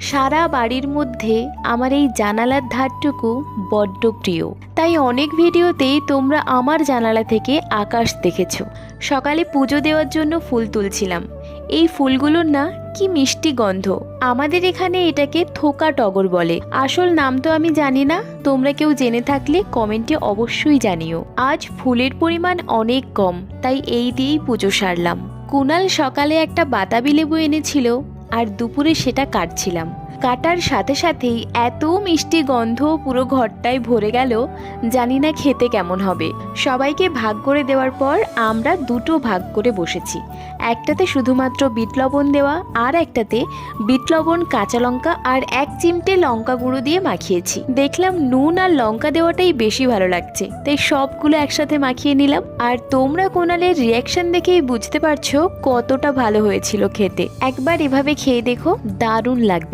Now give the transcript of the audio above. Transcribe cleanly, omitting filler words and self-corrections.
সারা বাড়ির মধ্যে আমার এই জানালার ধারটুকু বড্ড প্রিয়, তাই অনেক ভিডিওতেই তোমরা আমার জানালা থেকে আকাশ দেখেছো। সকালে পুজো দেওয়ার জন্য ফুল তুলছিলাম। এই ফুলগুলোর না কি মিষ্টি গন্ধ। আমাদের এখানে এটাকে থোকা টগর বলে। আসল নাম তো আমি জানি না, তোমরা কেউ জেনে থাকলে কমেন্টে অবশ্যই জানিও। আজ ফুলের পরিমাণ অনেক কম, তাই এই দিয়েই পুজো সারলাম। কুনাল সকালে একটা বাতাবি লেবু এনেছিল, আর দুপুরে সেটা কাটছিলাম। কাটার সাথে সাথেই এত মিষ্টি গন্ধ পুরো ঘরটায় ভরে গেল, জানি না খেতে কেমন হবে। সবাইকে ভাগ করে দেওয়ার পর আমরা দুটো ভাগ করে বসেছি। একটাতে শুধুমাত্র বিট লবণ দেওয়া, আর একটাতে বিট লবণ, কাঁচা লঙ্কা আর 1 চিমটে লঙ্কা গুঁড়ো দিয়ে মাখিয়েছি। দেখলাম নুন আর লঙ্কা দেওয়াটাই বেশি ভালো লাগছে, তাই সবগুলো একসাথে মাখিয়ে নিলাম। আর তোমরা কোনালের রিয়াকশন দেখেই বুঝতে পারছো কতটা ভালো হয়েছিল খেতে। একবার এভাবে খেয়ে দেখো, দারুণ লাগবে।